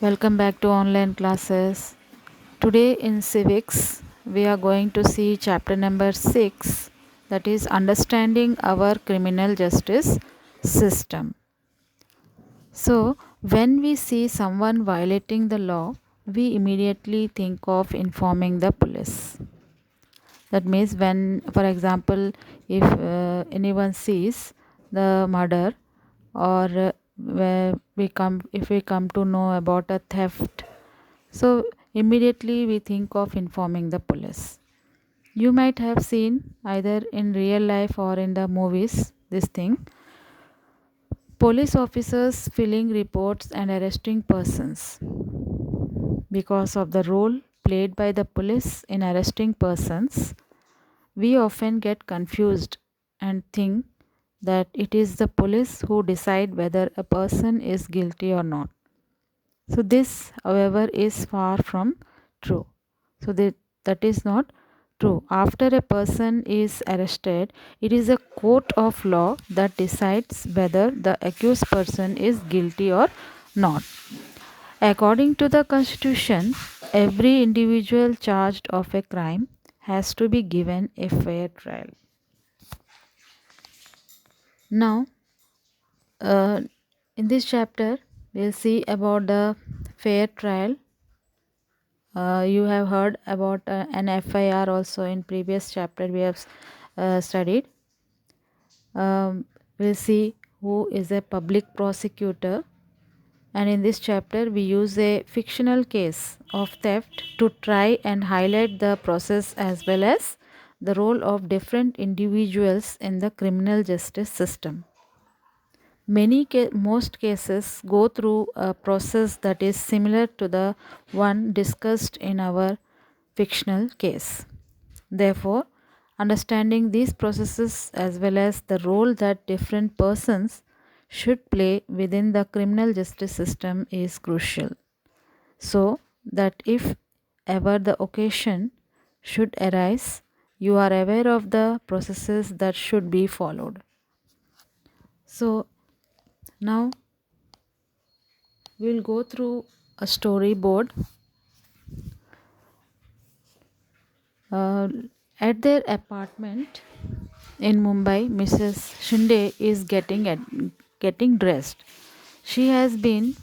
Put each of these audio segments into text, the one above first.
Welcome back to online classes. Today in civics, we are going to see chapter number 6, that is understanding our criminal justice system. So, when we see someone violating the law, we immediately think of informing the police. That means when, for example, if anyone sees the murder or where we come if we come to know about a theft, so immediately we think of informing the police. You might have seen either in real life or in the movies this thing. Police officers filling reports and arresting persons. Because of the role played by the police in arresting persons, we often get confused and think that it is the police who decide whether a person is guilty or not. So this, however, is far from true. So that is not true. After a person is arrested, it is a court of law that decides whether the accused person is guilty or not. According to the Constitution, every individual charged of a crime has to be given a fair trial. Now, uh, in this chapter, we'll see about the fair trial. You have heard about an FIR also in previous chapter we have studied. We'll see who is a public prosecutor, and in this chapter we use a fictional case of theft to try and highlight the process as well as the role of different individuals in the criminal justice system. Most cases go through a process that is similar to the one discussed in our fictional case. Therefore, understanding these processes as well as the role that different persons should play within the criminal justice system is crucial, so that if ever the occasion should arise, you are aware of the processes that should be followed. So, now we'll go through a storyboard. Uh, at their apartment in Mumbai, Mrs. Shinde is getting dressed. She has been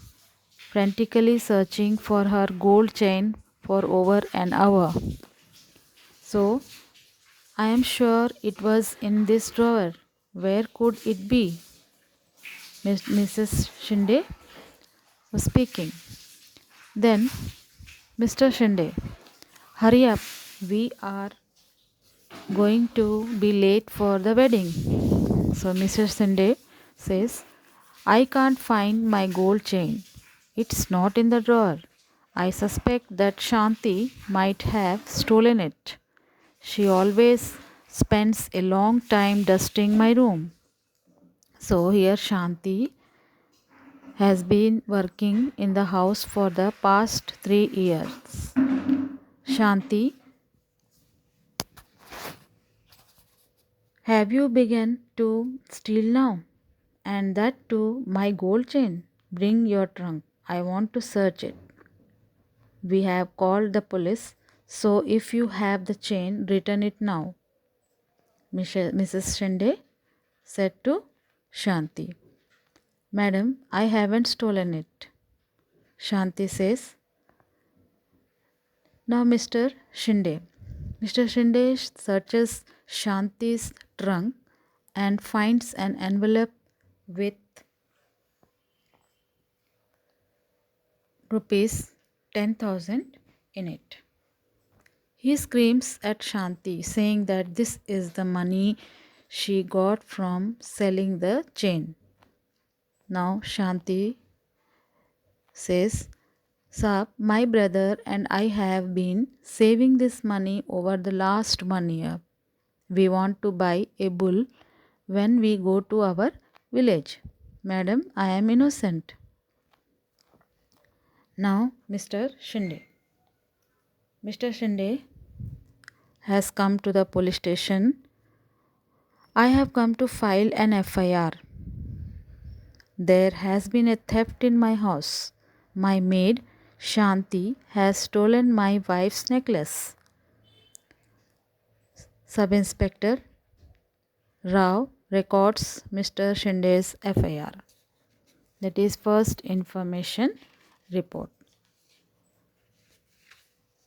frantically searching for her gold chain for over an hour. So, I am sure it was in this drawer. Where could it be? Mrs. Shinde was speaking. Then, Mr. Shinde, hurry up. We are going to be late for the wedding. So Mr. Shinde says, I can't find my gold chain. It's not in the drawer. I suspect that Shanti might have stolen it. She always spends a long time dusting my room. So here Shanti has been working in the house for the past 3 years. Shanti, have you begun to steal now? And that too, my gold chain. Bring your trunk. I want to search it. We have called the police, so if you have the chain, return it now. Mrs. Shinde said to Shanti. Madam, I haven't stolen it. Shanti says. Now, Mr. Shinde. Mr. Shinde searches Shanti's trunk and finds an envelope with rupees 10,000 in it. He screams at Shanti, saying that this is the money she got from selling the chain. Now Shanti says, Saab, my brother and I have been saving this money over the last 1 year. We want to buy a bull when we go to our village. Madam, I am innocent. Now, Mr. Shinde. Mr. Shinde has come to the police station. I have come to file an FIR. There has been a theft in my house. My maid Shanti has stolen my wife's necklace. Sub Inspector Rao records Mr. Shinde's FIR. That is first information report.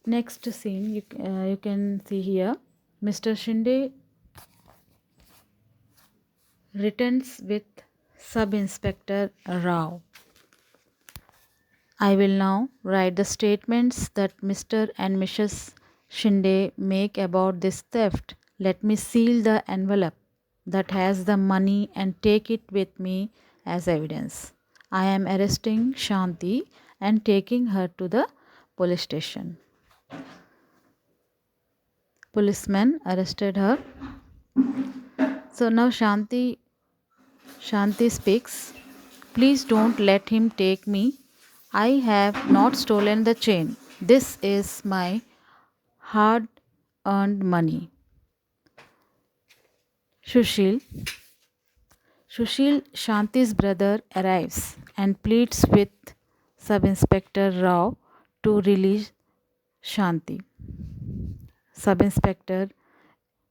Next scene you can see here. Mr. Shinde returns with Sub Inspector Rao. I will now write the statements that Mr. and Mrs. Shinde make about this theft. Let me seal the envelope that has the money and take it with me as evidence. I am arresting Shanti and taking her to the police station. Policeman arrested her. So now Shanti speaks. Please don't let him take me. I have not stolen the chain. This is my hard earned money. Sushil, Shanti's brother, arrives and pleads with Sub Inspector Rao to release Shanti. Sub Inspector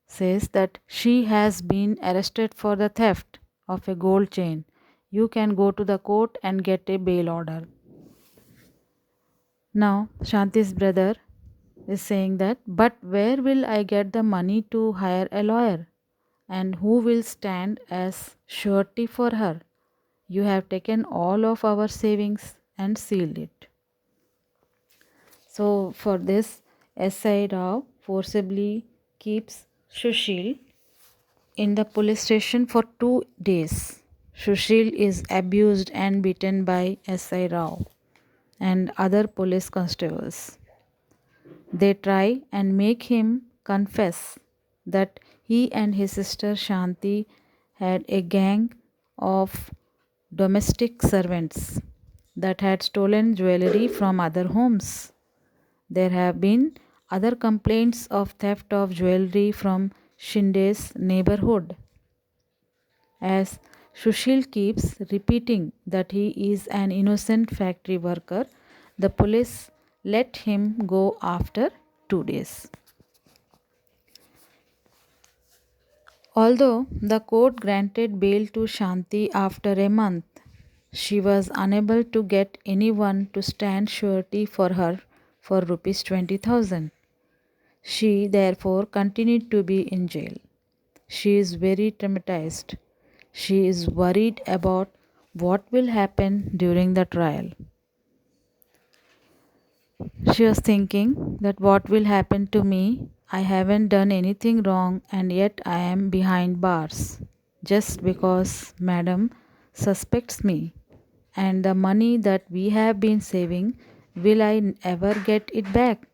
says that she has been arrested for the theft of a gold chain. You can go to the court and get a bail order. Now, Shanti's brother is saying that, but where will I get the money to hire a lawyer? And who will stand as surety for her? You have taken all of our savings and sealed it. So, for this, S.I. Rao forcibly keeps Sushil in the police station for 2 days. Sushil is abused and beaten by S.I. Rao and other police constables. They try and make him confess that he and his sister Shanti had a gang of domestic servants that had stolen jewelry from other homes. There have been other complaints of theft of jewelry from Shinde's neighborhood. As Sushil keeps repeating that he is an innocent factory worker, the police let him go after 2 days. Although the court granted bail to Shanti after a month, she was unable to get anyone to stand surety for her for rupees 20,000. She therefore continued to be in jail. She is very traumatized. She is worried about what will happen during the trial. She was thinking that what will happen to me? I haven't done anything wrong and yet I am behind bars just because Madam suspects me. And the money that we have been saving, will I ever get it back?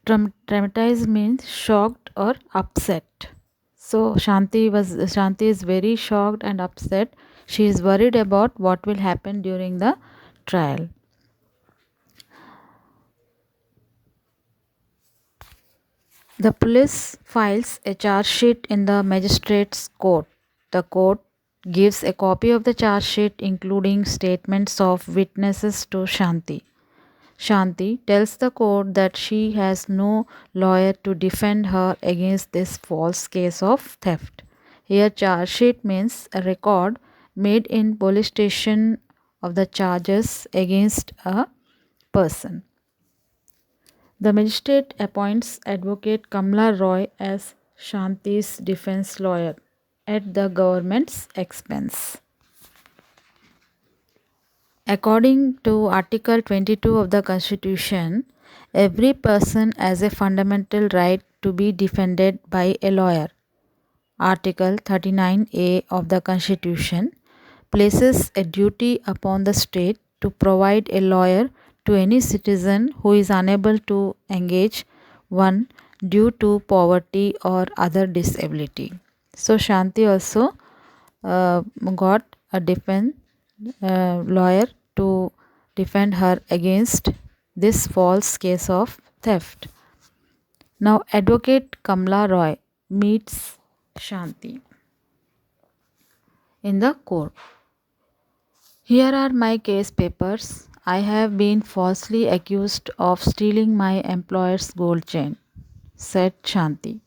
Traumatized means shocked or upset. So Shanti is very shocked and upset. She is worried about what will happen during the trial. The police files a charge sheet in the magistrate's court. The court gives a copy of the charge sheet including statements of witnesses to Shanti. Shanti tells the court that she has no lawyer to defend her against this false case of theft. Here, charge sheet means a record made in police station of the charges against a person. The magistrate appoints Advocate Kamla Roy as Shanti's defense lawyer at the government's expense. According to Article 22 of the Constitution, every person has a fundamental right to be defended by a lawyer. Article 39A of the Constitution places a duty upon the state to provide a lawyer to any citizen who is unable to engage one due to poverty or other disability. So Shanti also got a defense lawyer to defend her against this false case of theft. Now Advocate Kamla Roy meets Shanti. in the court. Here are my case papers. I have been falsely accused of stealing my employer's gold chain, said Shanti.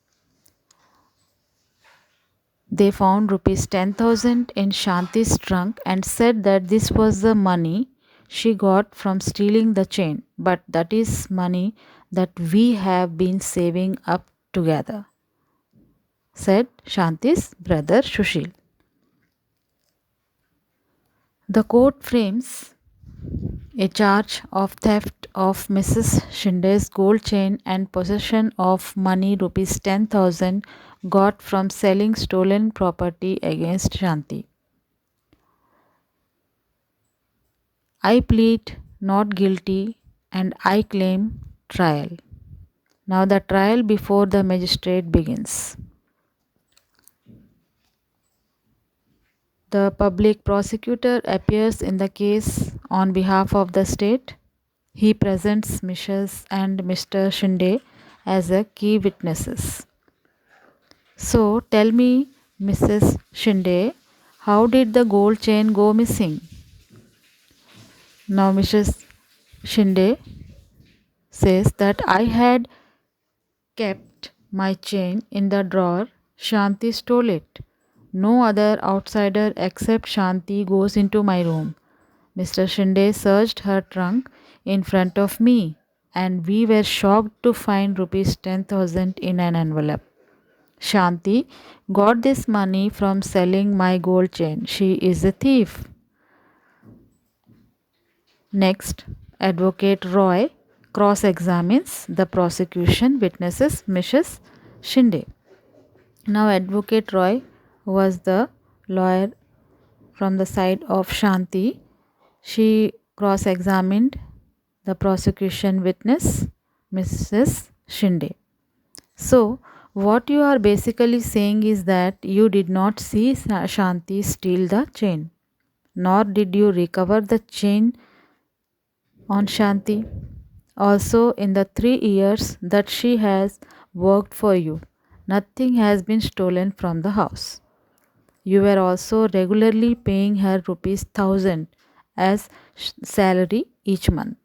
They found rupees 10,000 in Shanti's trunk and said that this was the money she got from stealing the chain, but that is money that we have been saving up together, said Shanti's brother Shushil. The court frames a charge of theft of Mrs. Shinde's gold chain and possession of money rupees 10,000 got from selling stolen property against Shanti. I plead not guilty and I claim trial. Now the trial before the magistrate begins. The public prosecutor appears in the case on behalf of the state. He presents Mrs. and Mr. Shinde as a key witnesses. So tell me, Mrs. Shinde, how did the gold chain go missing? Now Mrs. Shinde says that I had kept my chain in the drawer. Shanti stole it. No other outsider except Shanti goes into my room. Mr. Shinde searched her trunk in front of me and we were shocked to find rupees 10,000 in an envelope. Shanti got this money from selling my gold chain. She is a thief. Next, Advocate Roy cross-examines the prosecution witnesses Mrs. Shinde. Now Advocate Roy, who was the lawyer from the side of Shanti, she cross-examined the prosecution witness Mrs. Shinde. So, what you are basically saying is that you did not see Shanti steal the chain, nor did you recover the chain on Shanti. Also, in the 3 years that she has worked for you, nothing has been stolen from the house. You were also regularly paying her rupees 1,000 as salary each month.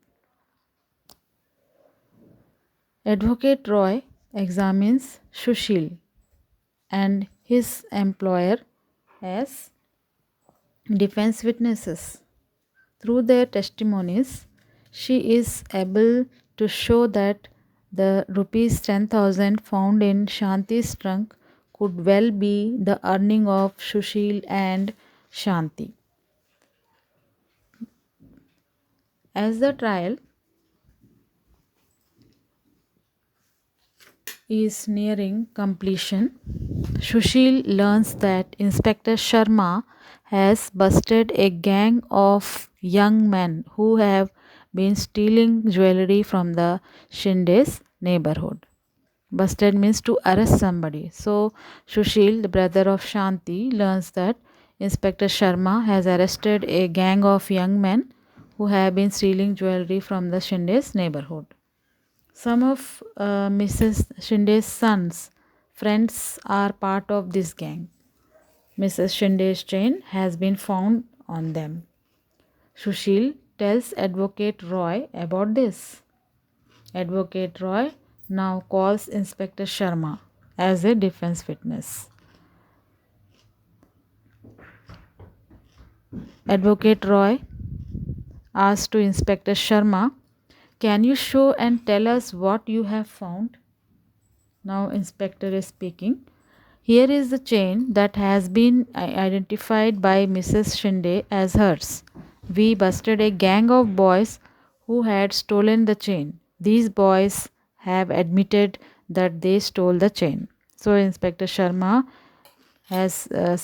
Advocate Roy examines Shushil and his employer as defense witnesses. Through their testimonies, she is able to show that the rupees 10,000 found in Shanti's trunk could well be the earning of Shushil and Shanti. As the trial is nearing completion, Shushil learns that Inspector Sharma has busted a gang of young men who have been stealing jewelry from the Shinde's neighborhood. Busted means to arrest somebody. So Shushil, the brother of Shanti, learns that Inspector Sharma has arrested a gang of young men who have been stealing jewelry from the Shinde's neighborhood. Some of Mrs. Shinde's sons' friends are part of this gang. Mrs. Shinde's chain has been found on them. Shushil tells Advocate Roy about this. Advocate Roy now calls Inspector Sharma as a defense witness. Advocate Roy asks to Inspector Sharma, "Can you show and tell us what you have found?" Now Inspector is speaking. "Here is the chain that has been identified by Mrs. Shinde as hers. We busted a gang of boys who had stolen the chain. These boys have admitted that they stole the chain." So Inspector Sharma has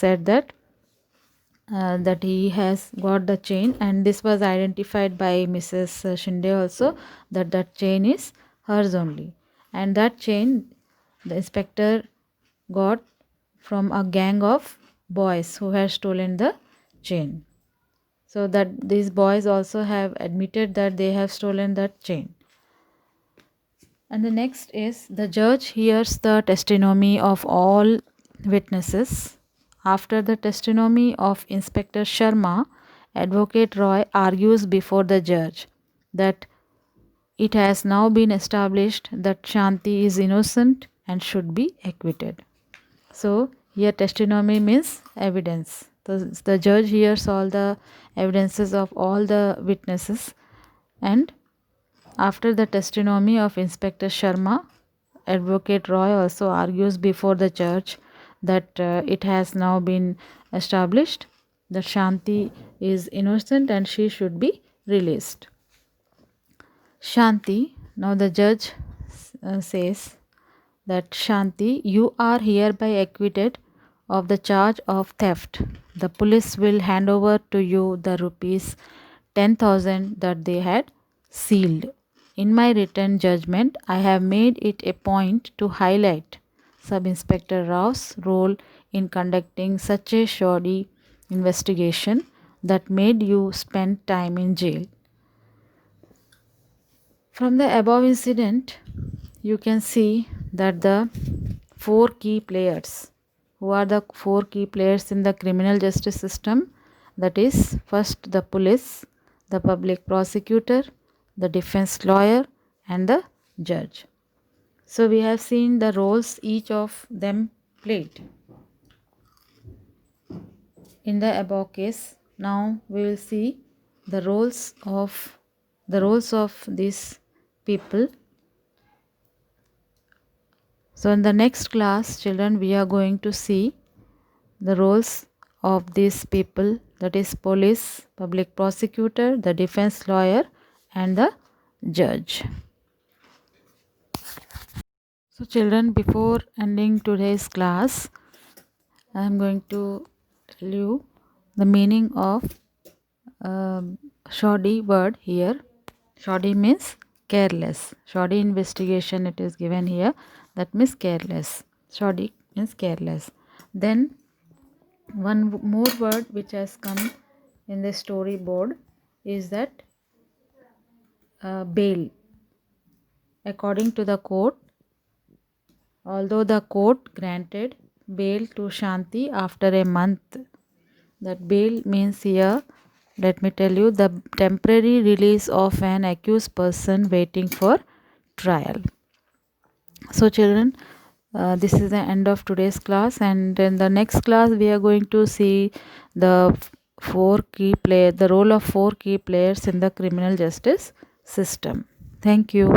said that he has got the chain, and this was identified by Mrs. Shinde also, that chain is hers only, and that chain the inspector got from a gang of boys who had stolen the chain. So that these boys also have admitted that they have stolen that chain. And the next is the judge hears the testimony of all witnesses. After the testimony of Inspector Sharma, Advocate Roy argues before the judge that it has now been established that Shanti is innocent and should be acquitted. So here testimony means evidence. The judge hears all the evidences of all the witnesses, and after the testimony of Inspector Sharma, Advocate Roy also argues before the judge that it has now been established that Shanti is innocent and she should be released. Shanti, now the judge says that Shanti, you are hereby acquitted of the charge of theft. The police will hand over to you the rupees 10,000 that they had sealed. In my written judgment, I have made it a point to highlight Sub Inspector Rao's role in conducting such a shoddy investigation that made you spend time in jail. From the above incident, you can see that the four key players, who are the four key players in the criminal justice system, that is, first the police, the public prosecutor, the defense lawyer, and the judge. So we have seen the roles each of them played in the above case. Now we will see the roles of these people. So in the next class, children, we are going to see the roles of these people, that is police, public prosecutor, the defense lawyer, and the judge. So children, before ending today's class, I am going to tell you the meaning of shoddy word here. Shoddy means careless. Shoddy investigation it is given here, that means careless. Shoddy means careless. Then one more word which has come in the storyboard is that bail. According to the court, although the court granted bail to Shanti after a month, that bail means here, let me tell you, the temporary release of an accused person waiting for trial. So children, this is the end of today's class, and in the next class we are going to see the role of four key players in the criminal justice system. Thank you.